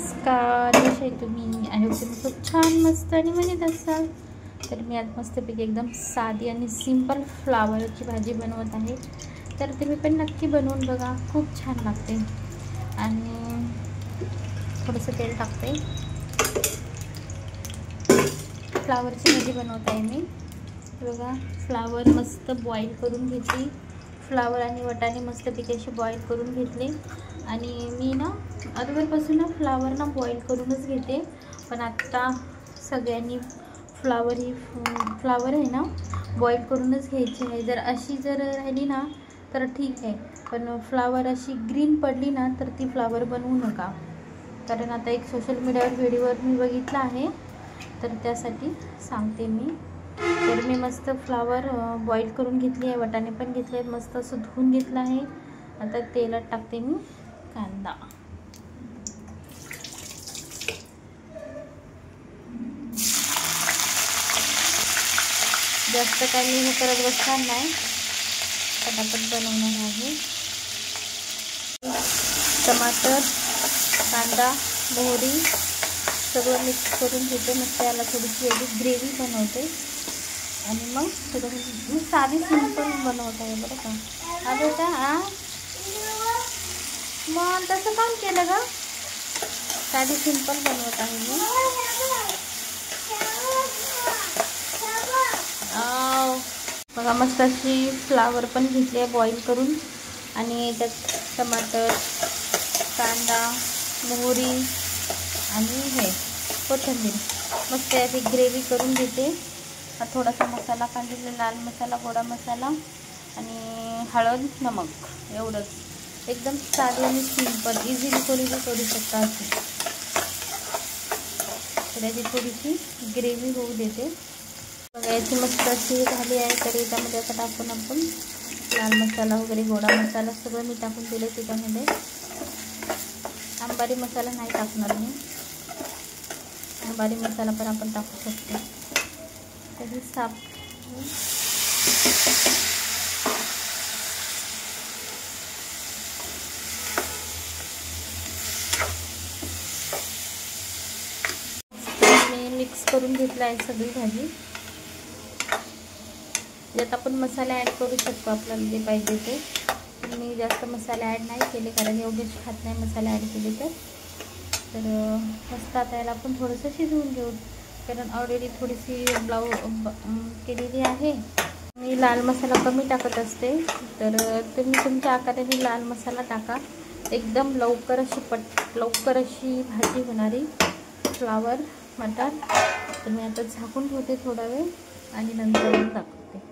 नमस्कार, कसे आहे तुम्ही? आय होप तुम्ही खूप छान मस्त आणि मजेत असाल. तर मी आज मस्तपैकी एकदम साधी आणि सिंपल फ्लावरची भाजी बनवत आहे. तर तुम्ही पण नक्की बनवून बघा, खूप छान लागते. आणि थोडंसं तेल टाकते. फ्लावरची भाजी बनवत आहे मी. बघा, फ्लावर मस्त बॉईल करून घेतली. फ्लावर आणि वाटाणे मस्तपैकी असे बॉईल करून घेतले. आणि मी ना अगोदरपासून ना फ्लावर ना बॉईल करूनच घेते, पण आत्ता सगळ्यांनी फ्लावर आहे ना बॉईल करूनच घ्यायची आहे. जर राहिली ना तर ठीक आहे, पण फ्लावर अशी ग्रीन पडली ना तर ती फ्लावर बनवू नका. कारण आता एक सोशल मीडियावर व्हिडिओवर मी बघितलं आहे, तर त्यासाठी सांगते मी. तर मी मस्त फ्लावर बॉईल करून घेतली आहे, वाटाणे पण घेतले आहेत, मस्त असं धुवून घेतलं आहे. आता तेलात टाकते मी कांदा. जास्त काही मी करत बसणार नाही, पटापट बनवणार आहे. टमाटर, कांदा, मोहरी सगळं मिक्स करून घेते. मस्त याला थोडीशी वेगळी ग्रेव्ही बनवते. आणि मग थोडं मी साधी सिंपल बनवत आहे बरं का. आता का मग तसं काम केलं का? साधी सिंपल बनवत आहे मी. बघा, मस्त अशी फ्लावर पण घेतली आहे बॉईल करून. आणि त्यात टमाटर, कांदा, मोहरी आणि हे कोथिंबीर मस्त याची ग्रेव्ही करून घेते. थोडासा मसाला काढलेला, लाल मसाला, गोडा मसाला आणि हळद, नमक, एवढंच. एकदम साधी आणि सिंपल, इझिली कोणी करू शकता असे. तर याची थोडीशी ग्रेव्ही होऊ देते. बघा, याची मस्त अशी झाली आहे. तर याच्यामध्ये आता टाकून आपण लाल मसाला वगैरे, गोडा मसाला सगळं मी टाकून दिले त्याच्यामध्ये. अंबारी मसाला नाही टाकणार मी, अंबारी मसाला पण आपण टाकू शकतो. त्याची साफ मी मिक्स करून घेतला आहे सगळी भाजी. यात आपण मसाले ॲड करू शकतो आपल्याला जे पाहिजे ते. मी जास्त मसाले ॲड नाही केले, कारण योगेश खात नाही मसाले ॲड केले तर मस्त. आता याला आपण थोडंसं शिजवून घेऊ, कारण ऑलरेडी थोडीशी केलेली आहे. मी लाल मसाला कमी टाकत असते, तर तुम्ही तुमच्या आकाराने लाल मसाला टाका. एकदम लवकर अशी भाजी होणारी फ्लावर मटार. तर मी आता झाकून ठेवते थोडा वेळ आणि नंतर टाकते.